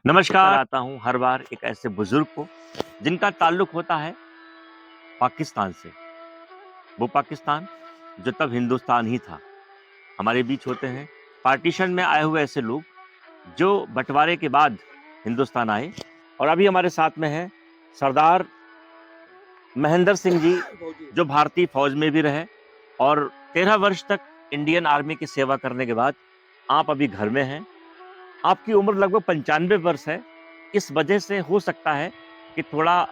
नमस्कार। आता हूँ हर बार एक ऐसे बुजुर्ग को जिनका ताल्लुक होता है पाकिस्तान से। वो पाकिस्तान जो तब हिंदुस्तान ही था। हमारे बीच होते हैं पार्टीशन में आए हुए ऐसे लोग जो बंटवारे के बाद हिंदुस्तान आए। और अभी हमारे साथ में है सरदार महेंद्र सिंह जी, जो भारतीय फौज में भी रहे और 13 वर्ष तक इंडियन आर्मी की सेवा करने के बाद आप अभी घर में हैं। आपकी उम्र लगभग 95 वर्ष है। इस वजह से हो सकता है कि थोड़ा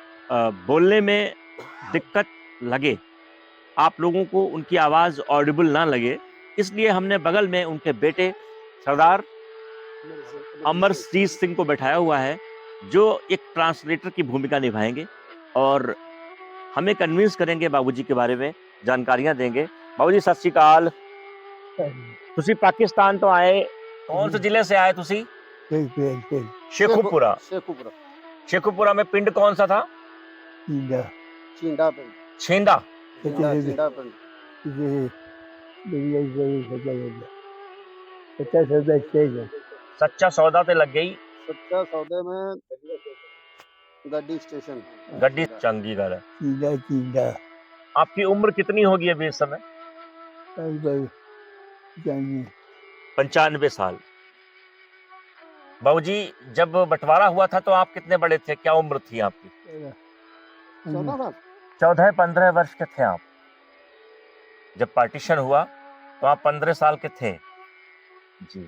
बोलने में दिक्कत लगे, आप लोगों को उनकी आवाज़ ऑडिबल ना लगे, इसलिए हमने बगल में उनके बेटे सरदार अमरजीत सिंह को बैठाया हुआ है, जो एक ट्रांसलेटर की भूमिका निभाएँगे और हमें कन्विंस करेंगे बाबूजी के बारे में, जानकारियाँ देंगे। बाबूजी सत श्री अकाल। ਤੁਸੀਂ पाकिस्तान तो आए, कौन से जिले से आए तुसी? शेखुपुरा। शेखुपुरा। शेखुपुरा में पिंड कौन सा था? चींडा। चींडा पिंड। छेंदा। चींडा पिंड। सच्चा सौदा ते लग गई। सच्चा सौदे में गड्डी स्टेशन। गड्डी चंगी गल है। चींडा चींडा। आपकी उम्र कितनी होगी अभी इस समय? 95 साल। बाबूजी जब बंटवारा हुआ था तो आप कितने बड़े थे, क्या उम्र थी आपकी? 14-15 वर्ष के थे आप। जब पार्टीशन हुआ तो आप 15 साल के थे जी।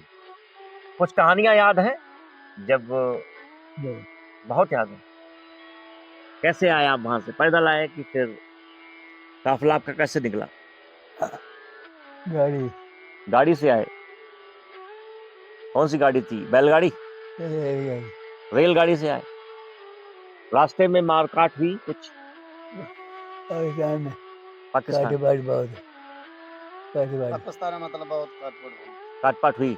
कुछ कहानियां याद हैं जब? बहुत याद है। कैसे आए आप वहां से? पैदल आए कि फिर काफिला आपका कैसे निकला? गाड़ी से आए। कौन सी गाड़ी थी? बैलगाड़ी? रेलगाड़ी से आए। रास्ते में मारकाट हुई कुछ? पाकिस्तान पाकिस्तान में मतलब बहुत काटपाट हुई।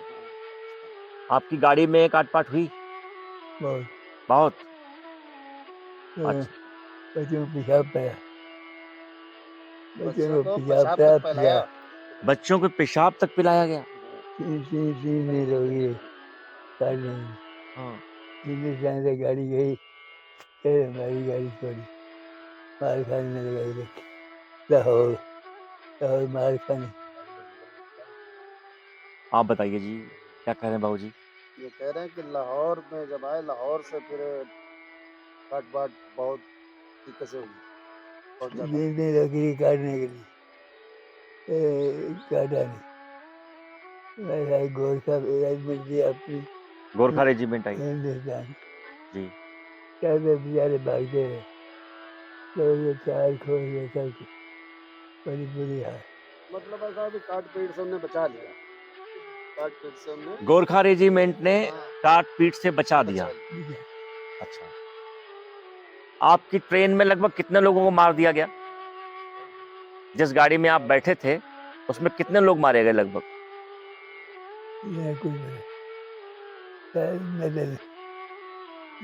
आपकी गाड़ी में काटपाट हुई? बहुत। अच्छा। बच्चों को पेशाब तक पिलाया गया? हाँ। गाड़ी गई, फिर हमारी गाड़ी छोड़ी, मार खाने लगाई लाहौर, लाहौर मार खाने। आप बताइए जी, क्या कह रहे हैं बाबूजी? ये कह रहे हैं कि लाहौर में जब आए, लाहौर से फिर काट बाट बहुत दिक्कत से हुई। लकड़ी काटने के लिए काटा नहीं। गोरखा रेजिमेंट थी अपनी। गोरखा रेजिमेंट आई हिंदुस्तान जी। क्या बेचारे भागते रहे, तो चार खोल गए सबके, बड़ी बुरी हाल। मतलब ऐसा भी काट पीट से हमने बचा लिया। काट पीट से हमने, गोरखा रेजिमेंट ने काट पीट से बचा दिया। अच्छा। आपकी ट्रेन में लगभग कितने लोगों को मार दिया गया? जिस गाड़ी में आप बैठे थे उसमें कितने लोग मारे गए लगभग?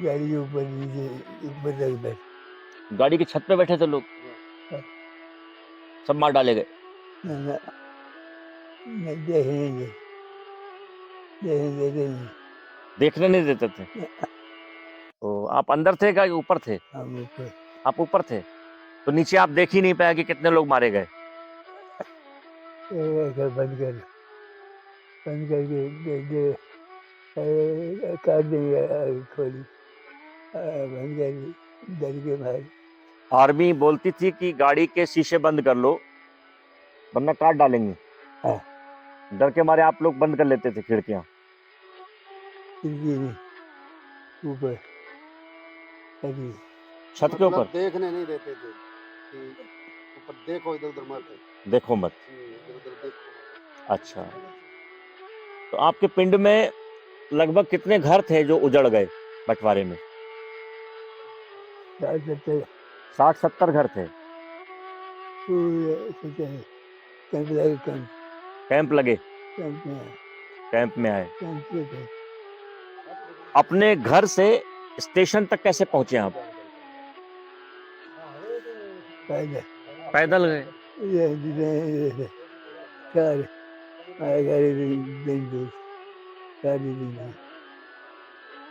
गाड़ी के ऊपर नीचे, ऊपर तक बैठे। गाड़ी की छत पे बैठे थे लोग, सब मार डाले गए? देखने नहीं देते थे। तो आप अंदर थे क्या ऊपर थे? आप ऊपर थे, तो नीचे आप देख ही नहीं पाया कि कितने लोग मारे गए? बंद करके काट देंगे, खोली बंद कर, डर के भाई। आर्मी बोलती थी कि गाड़ी के शीशे बंद कर लो वरना काट डालेंगे। डर के मारे आप लोग बंद कर लेते थे खिड़कियां? ऊपर छत के ऊपर देखने नहीं देते थे कि ऊपर देखो, इधर उधर मत देखो मत। इधर उधर देखो। अच्छा, तो आपके पिंड में लगभग कितने घर थे जो उजड़ गए बंटवारे में? 60-70 घर थे। कैंप लगे? कैंप में आए। अपने घर से स्टेशन तक कैसे पहुंचे आप? पैदल गए? पैदल। 4 दिन दूर, 4 दिन।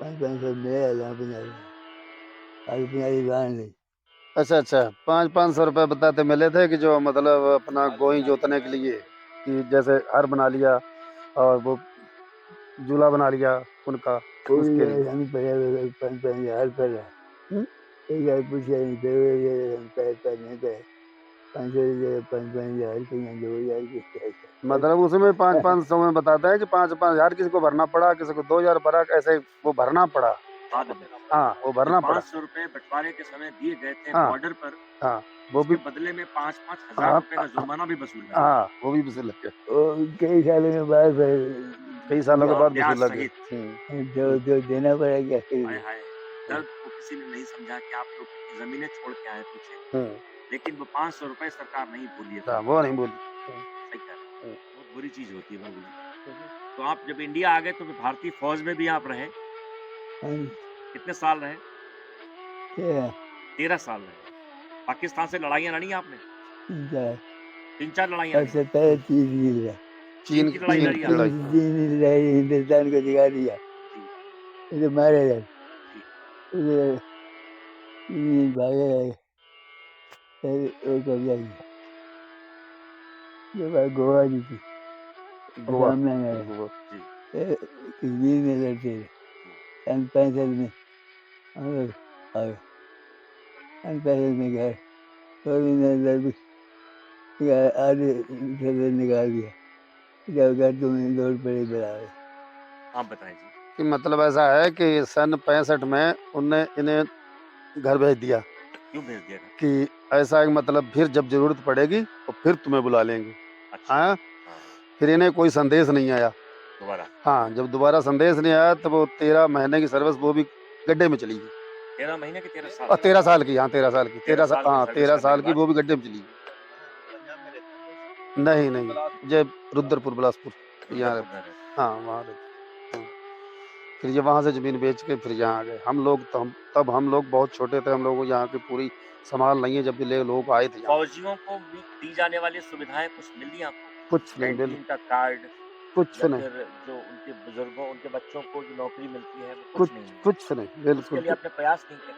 500 मिले ला पंजाबी आगे पंजाबी बांध ली। अच्छा अच्छा, 500 रुपए बताते मिले थे कि जो मतलब अपना गोई जोतने के लिए, कि जैसे हर बना लिया और वो झूला बना लिया उनका, कोई उसके लिए। हम पहले 5,000 पहले हम्म? एक बार पूछा नहीं पे हम पैसे नहीं पे 5,000 कहीं 2,000 की मतलब उसमें 500 में बताता है कि 5,000 किसी को भरना पड़ा, किसी को 2,000 भरा, ऐसे वो भरना पड़ा। बाद में हाँ, वो भरना पड़ा। 500 रुपए बंटवारे के समय दिए गए थे हाँ। बॉर्डर पर, हाँ, वो उसके भी। बदले में 5-5 हजार हाँ, रुपए का जुर्माना भी वसूला। हाँ, वो भी वसूल लग गया। वो कई सालों के बाद कई सालों के और बाद ब्याज वसूल लग सहित। गया। जो देना पड़ेगा हाय हाय, दर्द को किसी ने नहीं समझा कि आप लोग कितनी जमीनें छोड़ के आए पीछे, लेकिन वो 500 रुपए सरकार नहीं भूली है। वो नहीं बोली। सही कह रहे हैं, बहुत बुरी चीज होती है बाबूजी। तो आप जब इंडिया आ गए तो फिर भारतीय फौज में भी आप रहे, कितने साल रहे? 13 साल रहे। पाकिस्तान से लड़ाइयाँ लड़ी आपने? 3-4 लड़ाइयाँ लड़ी। पहले चीज मिल रहा चीन की लड़ाई लड़ी आपने? चीन लड़ाई हिंदुस्तान को दिखा दिया जी तो मारे गए जी। भागे फिर वो कब्जा किया जो बात गोवा की थी गोवा। सामने गए गोवा। जी कश्मीर में लड़ते थे 65 में हम लोग आ गए 65 में गए तो लगभग आधे सदर निकाल दिया जब घर तुम्हें दौड़ पड़े बढ़ावे। आप बताएं जी। कि मतलब ऐसा है कि सन 65 में उनने इन्हें घर भेज दिया क्यों भेज दिया था? कि ऐसा है, मतलब फिर जब जरूरत पड़ेगी तो फिर तुम्हें बुला लेंगे। अच्छा। हाँ, हाँ, फिर इन्हें कोई संदेश नहीं आया। दोबारा हाँ, जब दोबारा संदेश नहीं आया तो वो 13 महीने की सर्विस वो भी गड्ढे में चली गई। 13 महीने के 13 साल? और 13 साल की, हाँ 13 साल की, 13 साल की हाँ सर्विस 13 करने साल के की बाद वो भी गड्ढे में चली गई। नहीं नहीं, जय रुद्रपुर बिलासपुर यहाँ रुद्रपुर रहते। में रहते। हाँ, वहाँ रहते। हाँ। फिर ये वहाँ से जमीन बेच के फिर यहाँ आ गए हम लोग। तो हम लोग बहुत छोटे थे, हम लोगों को यहाँ की पूरी संभाल नहीं है जब भी लोग आए थे यहाँ। फौजियों को दी जाने वाली सुविधाएं कुछ मिली आपको? कुछ नहीं, कैंटीन का कार्ड कुछ या नहीं, फिर जो उनके बुजुर्गों उनके बच्चों को जो नौकरी मिलती है वो कुछ कुछ नहीं? कुछ नहीं, उसके बिल्कुल लिए आपने प्रयास नहीं किया?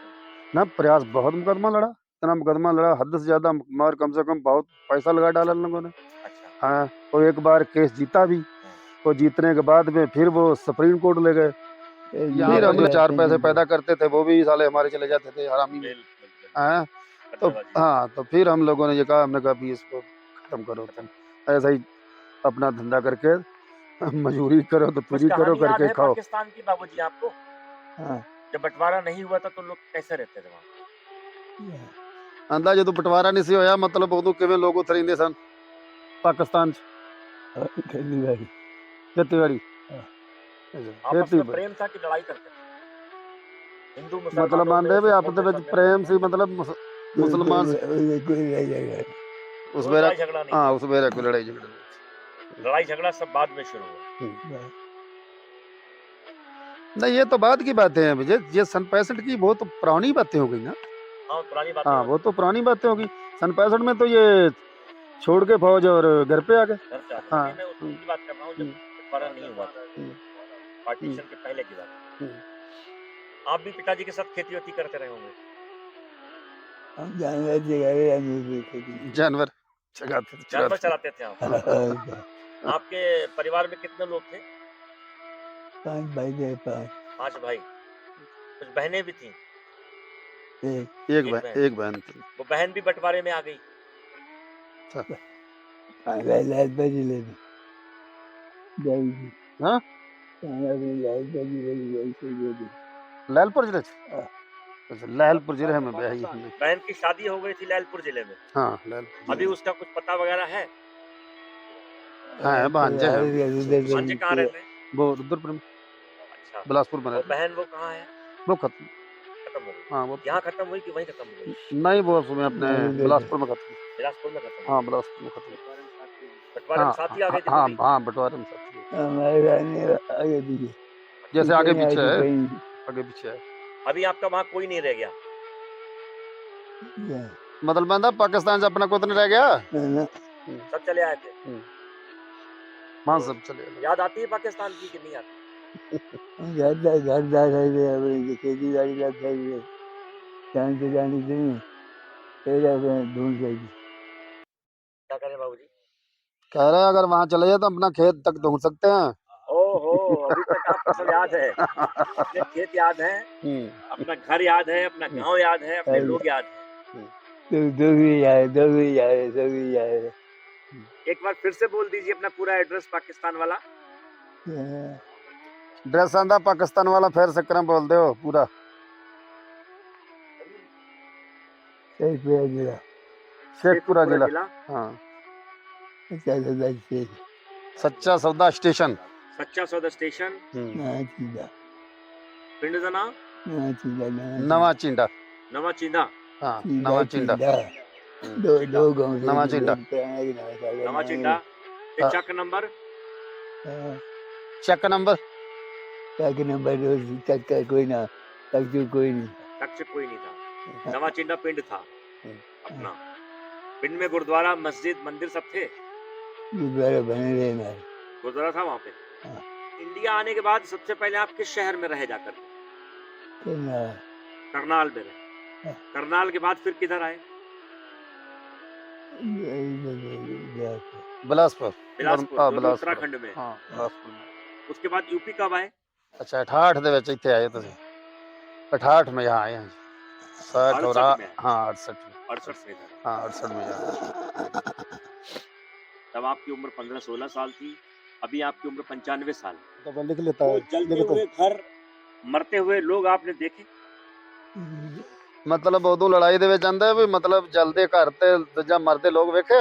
ना। प्रयास बहुत, मुकदमा लड़ा, इतना मुकदमा लड़ा हद से ज्यादा, मगर कम से कम बहुत पैसा लगा डाला इन लोगों ने। अच्छा। हाँ, तो एक बार केस जीता भी, तो जीतने के बाद में फिर वो सुप्रीम कोर्ट ले गए। फिर हम जो 4 पैसे पैदा करते थे वो भी साले हमारे चले जाते थे हरामी में। हाँ, तो हाँ, तो फिर हम लोगों ने ये कहा, हमने कहा भी इसको खत्म करो, तुम ऐसा ही अपना धंधा करके मजदूरी करो तो कुछ पूरी करो कहानी याद करके है खाओ। पाकिस्तान की बाबूजी आपको? जब बंटवारा नहीं हुआ था तो लोग कैसे रहते थे वहाँ? अंदाजा तो बंटवारा नहीं सी होया, मतलब उदों किवें लोग उत्थे रहिंदे सन पाकिस्तान च? खेतीबाड़ी। आपस में प्रेम था कि लड़ाई करते थे? हिंदू मतलब मुसलमानों मानते में, भी सिखों आपस में, में सब में प्रेम सी, मतलब मुसलमान उस कोई मेरा, लड़ाई झगड़ा नहीं? हाँ उस मेरा कोई लड़ाई झगड़ा नहीं। लड़ाई झगड़ा सब बाद में शुरू हुआ। नहीं, ये तो बाद की बातें हैं विजय, ये सन 65 की वो तो पुरानी बातें हो गई ना। हाँ, पुरानी बातें। हाँ, वो तो पुरानी बातें होगी। सन 65 में तो ये छोड़ के फौज और घर पे आ गए। घर पे आ गए। हाँ। नहीं, मैं उसकी बात कर रहा हूँ जब बंटवारा नहीं हुआ था, पार्टीशन के पहले की बात। आप भी पिताजी के साथ खेती वेती करते रहे होंगे? हम जानवर जानवर चलाते थे आप? आपके परिवार में कितने लोग थे? 5 भाई थे। 5 भाई। कुछ बहनें भी थी? एक बहन थी। वो बहन भी बंटवारे में आ गई? लालपुर जिले में जाएगी। हाँ, लालपुर जिले लालपुर जिले में ब्याही हमने। बहन की शादी हो गई थी लालपुर जिले में? हाँ, लालपुर अभी उसका कुछ पता वगैरह है? हाँ, भांजे हैं। भांजे कहाँ रहते हैं? वो रुद्रपुर में, अच्छा। बिलासपुर में और बहन वो कहाँ है? वो खत्म खत्म हो गई? हाँ, वो यहाँ खत्म हुई कि वहीं खत्म हो गई? नहीं, वो उसमें अपने बिलासपुर में खत्म। बिलासपुर में खत्म? हाँ, बिलासपुर में खत्म। बंटवारे में साथ ही आ गई थी? हाँ हाँ, बंटवारे में साथ। हमारे आगे पीछे जैसे आगे पीछे है, आगे पीछे है। अभी आपका वहाँ कोई नहीं रह गया? मतलब बंदा पाकिस्तान से अपना को तो नहीं रह गया, सब चले आए थे? वहाँ सब चले गए। याद आती है पाकिस्तान की कि नहीं आती? घरदार है रे, अपनी खेती बाड़ी करते हैं, जान से जानी नहीं, फिर अपने ढूंढ लेगी। क्या करें बाबूजी? कह रहे हैं अगर वहाँ चले जाए तो अपना खेत तक ढूंढ सकते हैं। ओहो, अभी तक आपको सब याद है, अपने खेत याद है, अपना घर याद है, अपना गांव याद है, अपने लोग याद है। दो भी आए। एक बार फिर से बोल दीजिए अपना पूरा एड्रेस पाकिस्तान वाला। ड्रेस आंदा पाकिस्तान वाला फिर से क्रम बोल दो पूरा। शेखपुरा जिला। हाँ। सच्चा सौदा स्टेशन। सच्चा सौदा स्टेशन। पिंड का नाम नवा चिंडा। नवा चींदा। हाँ, नवा चिंडा। दो गांव से नवा चिंडा। नवा चिंडा। हाँ। चक नंबर चेक नंबर तक का कोई ना, तक जो कोई नहीं। तक से कोई नहीं था। नवा चिंडा पिंड था अपना। पिंड में गुरुद्वारा, मस्जिद, मंदिर सब थे। गुरुद्वारा बने रहे ना। गुरुद्वारा था वहाँ पे। हाँ। इंडिया आने के बाद सबसे पहले आप किस शहर में रहे जाकर? करनाल में रहे। करनाल के बाद फिर किधर आए? बिलासपुर। बिलासपुर, जो कि उत्तराखंड में। हाँ, बिलासपुर में। उसके बाद यूपी कब आए? अच्छा 68 ਦੇ ਵਿੱਚ ਇੱਥੇ ਆਏ ਤੁਸੀਂ। 68 में यहाँ आए हैं। 60 और 68 में। हाँ 68 में। 68 में इधर। हाँ 68 में यहाँ। तब आपकी उम्र 15-16 साल थी, अभी आपकी उम्र 95 साल। तो लिख लेता वो है। जलते हुए घर, मरते हुए लोग आपने देखे? मतलब उदों लड़ाई ਦੇ ਵਿੱਚ ਆਂਦਾ ਵੀ मतलब ਜਲਦੇ ਘਰ ਤੇ ਦੂਜਾ ਮਰਦੇ ਲੋਕ ਵੇਖੇ।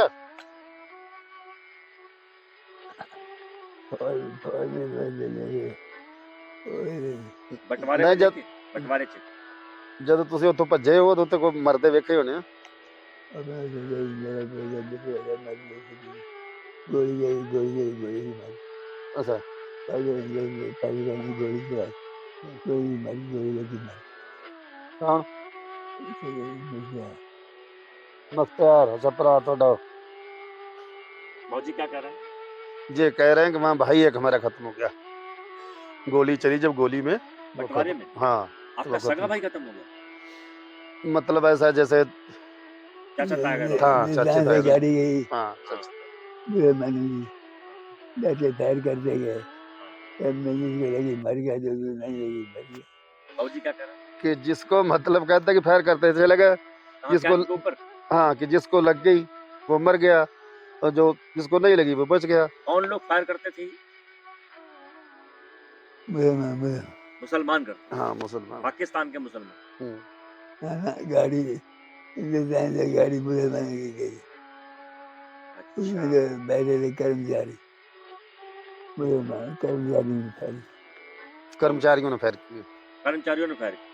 बंटवारे नहीं, में देखे? बंटवारे च ਜਦੋਂ ਤੁਸੀਂ ਉੱਥੋਂ ਭੱਜੇ ਹੋ ਉਦੋਂ ਤੇ ਕੋਈ ਮਰਦੇ ਵੇਖੇ ਹੋਣੇ ਆ। अच्छा। हाँ। मुख्तार अच्छा भरा ਤੁਹਾਡਾ। मौजी क्या कह रहे हैं? ये कह रहे हैं कि वहाँ भाई एक हमारा खत्म हो गया, गोली चली जब गोली में वो बंटवारे खत्म। में? हाँ आपका सगा भाई खत्म हो गया? मतलब ऐसा जैसे चाचा ताया गए? हाँ चाचे ताए गए। गाड़ी गई, हाँ चाचा। बुरे मनुजी चाचे तैर करते गए, तब मैंने लगी मर गया, जो नहीं लगी मर गया। मौजी क्या कह रहे हैं? कि जिसको मतलब कहते हैं कि फायर करते चले गए, कहाँ, जिसको कैंप के ऊपर? हाँ कि जिसको लग गई वो मर गया और जो जिसको नहीं लगी वो बच गया। कौन लोग फायर करते थे? मुसलमान करते? हाँ मुसलमान। पाकिस्तान के मुसलमान। गाड़ी हिंदुस्तान से गाड़ी बुरे बन गई, उसमें जो बैठे थे कर्मचारी, बुरे कर्मचारी ने फायर, कर्मचारियों ने फायर किए। कर्मचारियों ने फायर किया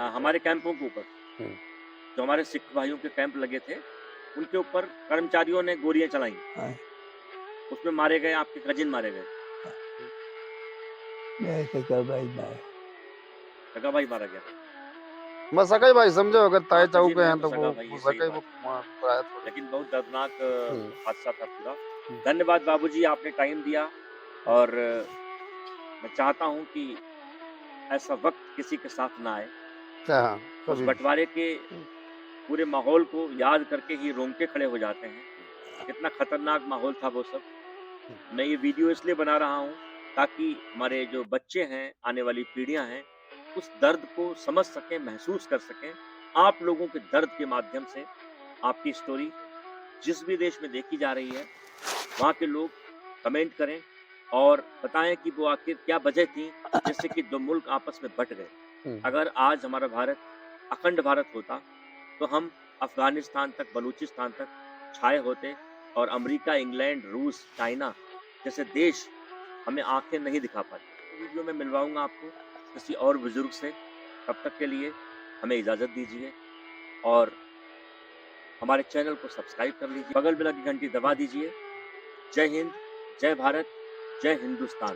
हमारे कैंपों के ऊपर। जो हमारे सिख भाइयों के कैंप लगे थे उनके ऊपर कर्मचारियों ने गोलियां चलाई। उसमें मारे गए, आपके कजिन मारे गए। सगा भाई मारा, सगा भाई मारा गया। बस सगा ही भाई समझो, अगर ताए चाऊ कजिन के है हैं तो तो सगा वो भाई है, सगा सही ही वो बात आया थोड़ा। लेकिन बहुत दर्दनाक हादसा था पूरा। धन्यवाद बाबूजी, आपने टाइम दिया। और मैं चाहता हूं कि ऐसा वक्त किसी के साथ ना आए। हाँ, उस बंटवारे के पूरे माहौल को याद करके ही रोंगटे खड़े हो जाते हैं। कितना खतरनाक माहौल था वो सब। मैं ये वीडियो इसलिए बना रहा हूँ ताकि हमारे जो बच्चे हैं, आने वाली पीढ़ियां हैं, उस दर्द को समझ सकें, महसूस कर सकें। आप लोगों के दर्द के माध्यम से आपकी स्टोरी जिस भी देश में देखी जा रही है, वहाँ के लोग कमेंट करें और बताएं कि वो आखिर क्या वजह थी जिससे कि दो मुल्क आपस में बट गए। अगर आज हमारा भारत अखंड भारत होता तो हम अफगानिस्तान तक, बलूचिस्तान तक छाए होते और अमेरिका, इंग्लैंड, रूस, चाइना जैसे देश हमें आंखें नहीं दिखा पाते। वीडियो में मिलवाऊंगा आपको किसी और बुजुर्ग से। तब तक के लिए हमें इजाज़त दीजिए और हमारे चैनल को सब्सक्राइब कर लीजिए, बगल में लगी घंटी दबा दीजिए। जय हिंद, जय भारत, जय हिंदुस्तान।